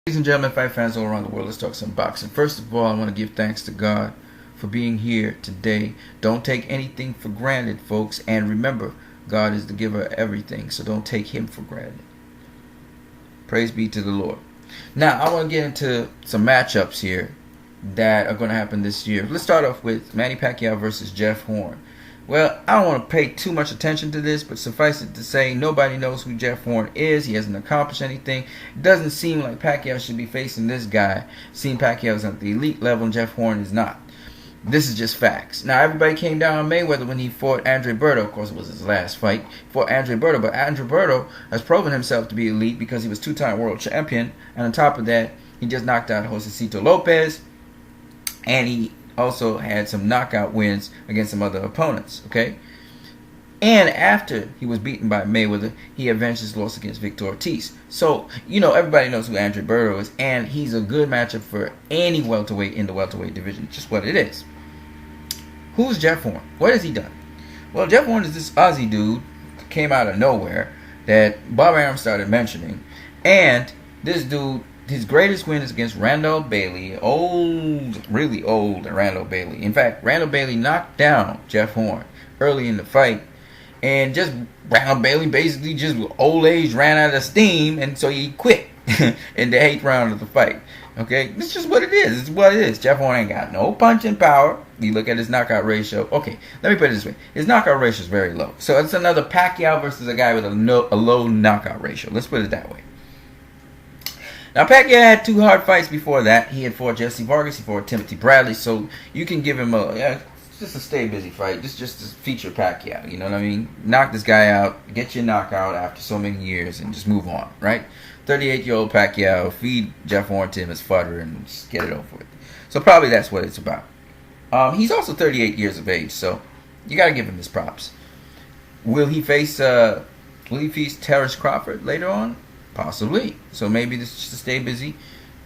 Ladies and gentlemen, fight fans all around the world, let's talk some boxing. First of all, I want to give thanks to God for being here today. Don't take anything for granted, folks. And remember, God is the giver of everything, so don't take Him for granted. Praise be to the Lord. Now, I want to get into some matchups here that are going to happen this year. Let's start off with Manny Pacquiao versus Jeff Horn. Well, I don't want to pay too much attention to this, but suffice it to say, nobody knows who Jeff Horn is. He hasn't accomplished anything. It doesn't seem like Pacquiao should be facing this guy. Seeing Pacquiao's at the elite level and Jeff Horn is not. This is just facts. Now, everybody came down on Mayweather when he fought Andre Berto. Of course, it was his last fight. He fought Andre Berto, but Andre Berto has proven himself to be elite because he was two-time world champion. And on top of that, he just knocked out Josecito Lopez, and he also had some knockout wins against some other opponents, okay? And after he was beaten by Mayweather, he avenged his loss against Victor Ortiz. So, everybody knows who Andre Berto is, and he's a good matchup for any welterweight in the welterweight division, just what it is. Who's Jeff Horn? What has he done? Well, Jeff Horn is this Aussie dude, came out of nowhere, that Bob Arum started mentioning, and this dude, his greatest win is against Randall Bailey, really old Randall Bailey. In fact, Randall Bailey knocked down Jeff Horn early in the fight, and just Randall Bailey basically just old age ran out of steam, and so he quit in the 8th round of the fight. Okay, this is just what it is. It's what it is. Jeff Horn ain't got no punching power. You look at his knockout ratio. Okay, let me put it this way. His knockout ratio is very low. So it's another Pacquiao versus a guy with a low knockout ratio. Let's put it that way. Now, Pacquiao had 2 hard fights before that. He had fought Jesse Vargas, he fought Timothy Bradley, so you can give him just a stay busy fight. Just to feature Pacquiao, you know what I mean? Knock this guy out, get your knockout after so many years, and just move on, right? 38-year-old Pacquiao, feed Jeff Horn to him as fodder and just get it over with. So probably that's what it's about. He's also 38 years of age, so you got to give him his props. Will he face Terrence Crawford later on? Possibly. So maybe this is just to stay busy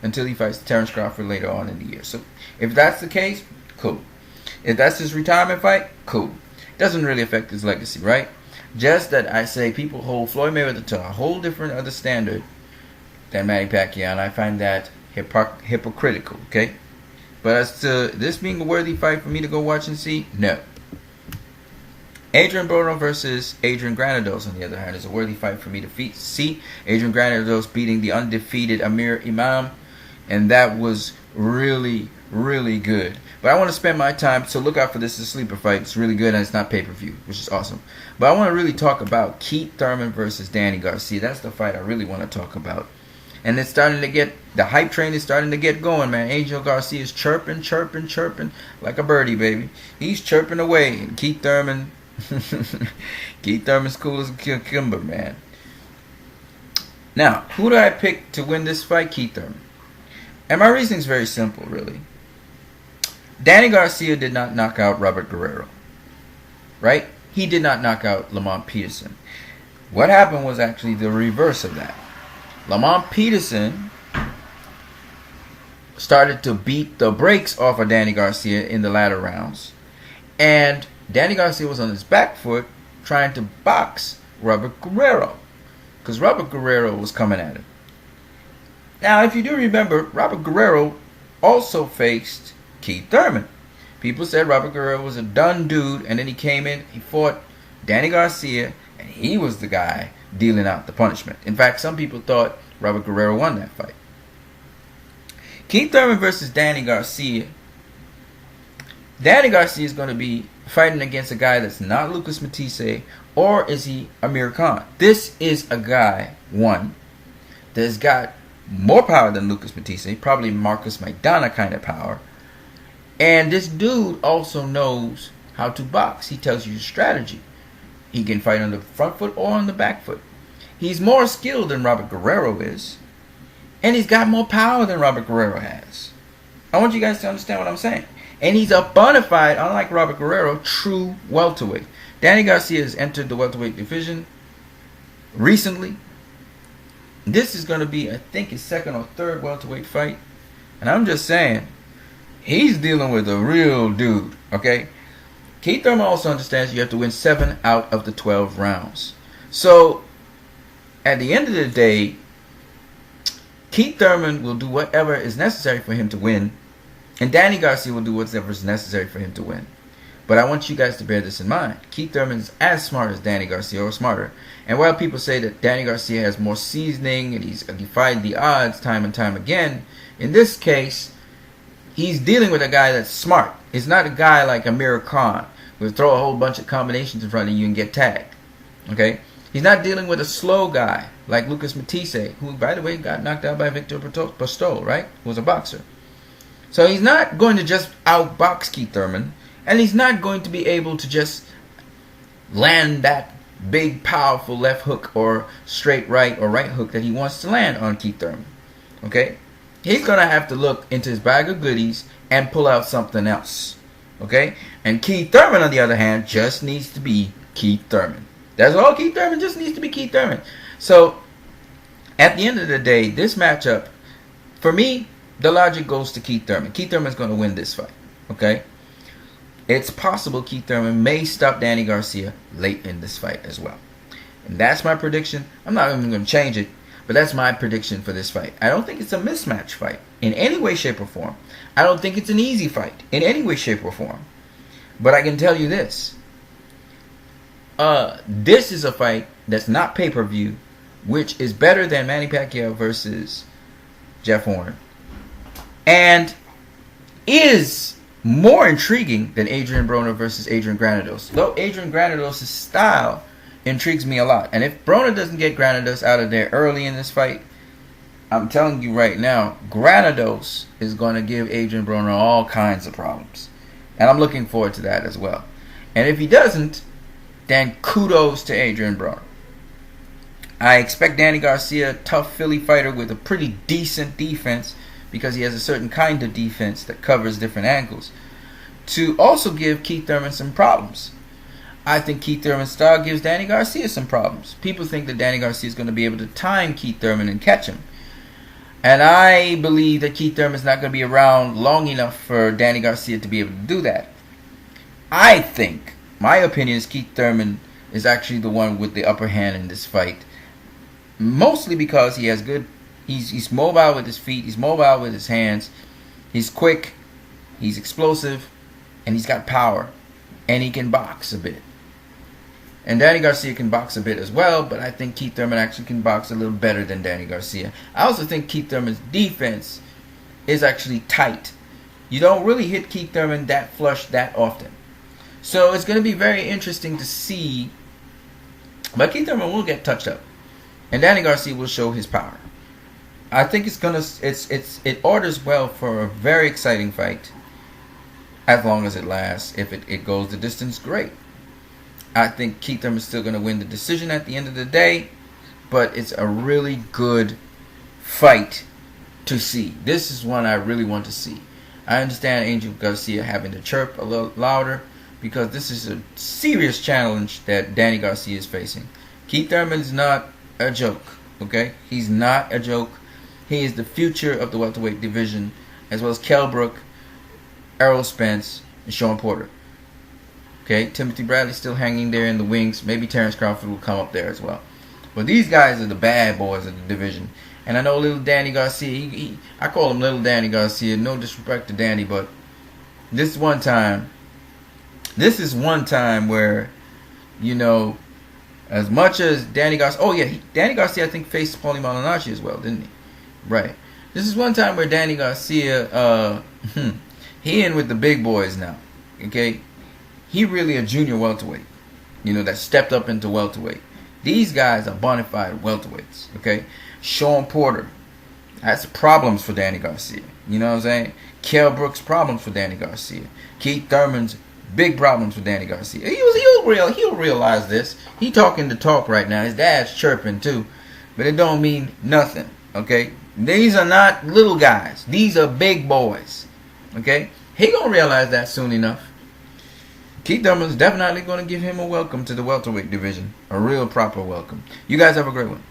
until he fights Terrence Crawford later on in the year. So if that's the case, cool. If that's his retirement fight, cool. Doesn't really affect his legacy, right? Just that I say people hold Floyd Mayweather to a whole different other standard than Manny Pacquiao, and I find that hypocritical, okay? But as to this being a worthy fight for me to go watch and see, no. Adrian Broner versus Adrian Granados, on the other hand, is a worthy fight for me to see. Adrian Granados beating the undefeated Amir Imam, and that was really, really good. But I want to spend my time, so look out for this. It's a sleeper fight. It's really good, and it's not pay-per-view, which is awesome. But I want to really talk about Keith Thurman versus Danny Garcia. That's the fight I really want to talk about. And it's starting to get, the hype train is starting to get going, man. Angel Garcia is chirping like a birdie, baby. He's chirping away, and Keith Thurman... Keith Thurman's cool as a cucumber, man. Now, who do I pick to win this fight? Keith Thurman. And my reasoning is very simple, really. Danny Garcia did not knock out Robert Guerrero, right? He did not knock out Lamont Peterson. What happened was actually the reverse of that. Lamont Peterson started to beat the brakes off of Danny Garcia in the latter rounds, and Danny Garcia was on his back foot trying to box Robert Guerrero because Robert Guerrero was coming at him. Now, if you do remember, Robert Guerrero also faced Keith Thurman. People said Robert Guerrero was a done dude, and then he came in, he fought Danny Garcia, and he was the guy dealing out the punishment. In fact, some people thought Robert Guerrero won that fight. Keith Thurman versus Danny Garcia. Danny Garcia is going to be fighting against a guy that's not Lucas Matisse, or is he Amir Khan? This is a guy, one, that's got more power than Lucas Matisse, probably Marcus Maidana kind of power. And this dude also knows how to box. He tells you his strategy. He can fight on the front foot or on the back foot. He's more skilled than Robert Guerrero is, and he's got more power than Robert Guerrero has. I want you guys to understand what I'm saying. And he's a bona fide, unlike Robert Guerrero, true welterweight. Danny Garcia has entered the welterweight division recently. This is going to be, I think, his 2nd or 3rd welterweight fight. And I'm just saying, he's dealing with a real dude, okay? Keith Thurman also understands you have to win 7 out of the 12 rounds. So, at the end of the day, Keith Thurman will do whatever is necessary for him to win, and Danny Garcia will do whatever is necessary for him to win. But I want you guys to bear this in mind. Keith Thurman is as smart as Danny Garcia, or smarter. And while people say that Danny Garcia has more seasoning and he's defied the odds time and time again, in this case, he's dealing with a guy that's smart. It's not a guy like Amir Khan who will throw a whole bunch of combinations in front of you and get tagged. Okay? He's not dealing with a slow guy like Lucas Matisse, who, by the way, got knocked out by Victor Postol, right? Who was a boxer. So he's not going to just outbox Keith Thurman, and he's not going to be able to just land that big, powerful left hook or straight right or right hook that he wants to land on Keith Thurman. Okay? He's going to have to look into his bag of goodies and pull out something else. Okay? And Keith Thurman, on the other hand, just needs to be Keith Thurman. That's all. Keith Thurman just needs to be Keith Thurman. So, at the end of the day, this matchup, for me, the logic goes to Keith Thurman. Keith Thurman's going to win this fight. Okay? It's possible Keith Thurman may stop Danny Garcia late in this fight as well. And that's my prediction. I'm not even going to change it, but that's my prediction for this fight. I don't think it's a mismatch fight in any way, shape, or form. I don't think it's an easy fight in any way, shape, or form. But I can tell you this. This is a fight that's not pay-per-view, which is better than Manny Pacquiao versus Jeff Horner, and is more intriguing than Adrian Broner versus Adrian Granados. Though Adrian Granados' style intrigues me a lot. And if Broner doesn't get Granados out of there early in this fight, I'm telling you right now, Granados is going to give Adrian Broner all kinds of problems. And I'm looking forward to that as well. And if he doesn't, then kudos to Adrian Broner. I expect Danny Garcia, tough Philly fighter with a pretty decent defense, because he has a certain kind of defense that covers different angles, to also give Keith Thurman some problems. I think Keith Thurman's style gives Danny Garcia some problems. People think that Danny Garcia is going to be able to time Keith Thurman and catch him. And I believe that Keith Thurman's not going to be around long enough for Danny Garcia to be able to do that. I think, my opinion is, Keith Thurman is actually the one with the upper hand in this fight. Mostly because he has good... He's mobile with his feet. He's mobile with his hands. He's quick. He's explosive. And he's got power. And he can box a bit. And Danny Garcia can box a bit as well. But I think Keith Thurman actually can box a little better than Danny Garcia. I also think Keith Thurman's defense is actually tight. You don't really hit Keith Thurman that flush that often. So it's going to be very interesting to see. But Keith Thurman will get touched up. And Danny Garcia will show his power. I think it orders well for a very exciting fight, as long as it lasts. If it goes the distance, great. I think Keith Thurman is still going to win the decision at the end of the day, but it's a really good fight to see. This is one I really want to see. I understand Angel Garcia having to chirp a little louder, because this is a serious challenge that Danny Garcia is facing. Keith Thurman's not a joke, okay? He's not a joke. He is the future of the welterweight division, as well as Kell Brook, Errol Spence, and Sean Porter. Okay, Timothy Bradley's still hanging there in the wings. Maybe Terrence Crawford will come up there as well. But these guys are the bad boys of the division. And I know little Danny Garcia, I call him little Danny Garcia. No disrespect to Danny, but this is one time where, you know, as much as Danny Garcia, Danny Garcia I think faced Paulie Malignaggi as well, didn't he? Right. This is one time where Danny Garcia, he in with the big boys now. Okay? He really a junior welterweight. You know, that stepped up into welterweight. These guys are bona fide welterweights. Okay? Sean Porter. That's problems for Danny Garcia. You know what I'm saying? Kell Brook's problems for Danny Garcia. Keith Thurman's big problems for Danny Garcia. He'll realize this. He talking the talk right now. His dad's chirping too. But it don't mean nothing. Okay? These are not little guys. These are big boys. Okay? He gonna realize that soon enough. Keith Thurman's definitely gonna give him a welcome to the welterweight division. A real proper welcome. You guys have a great one.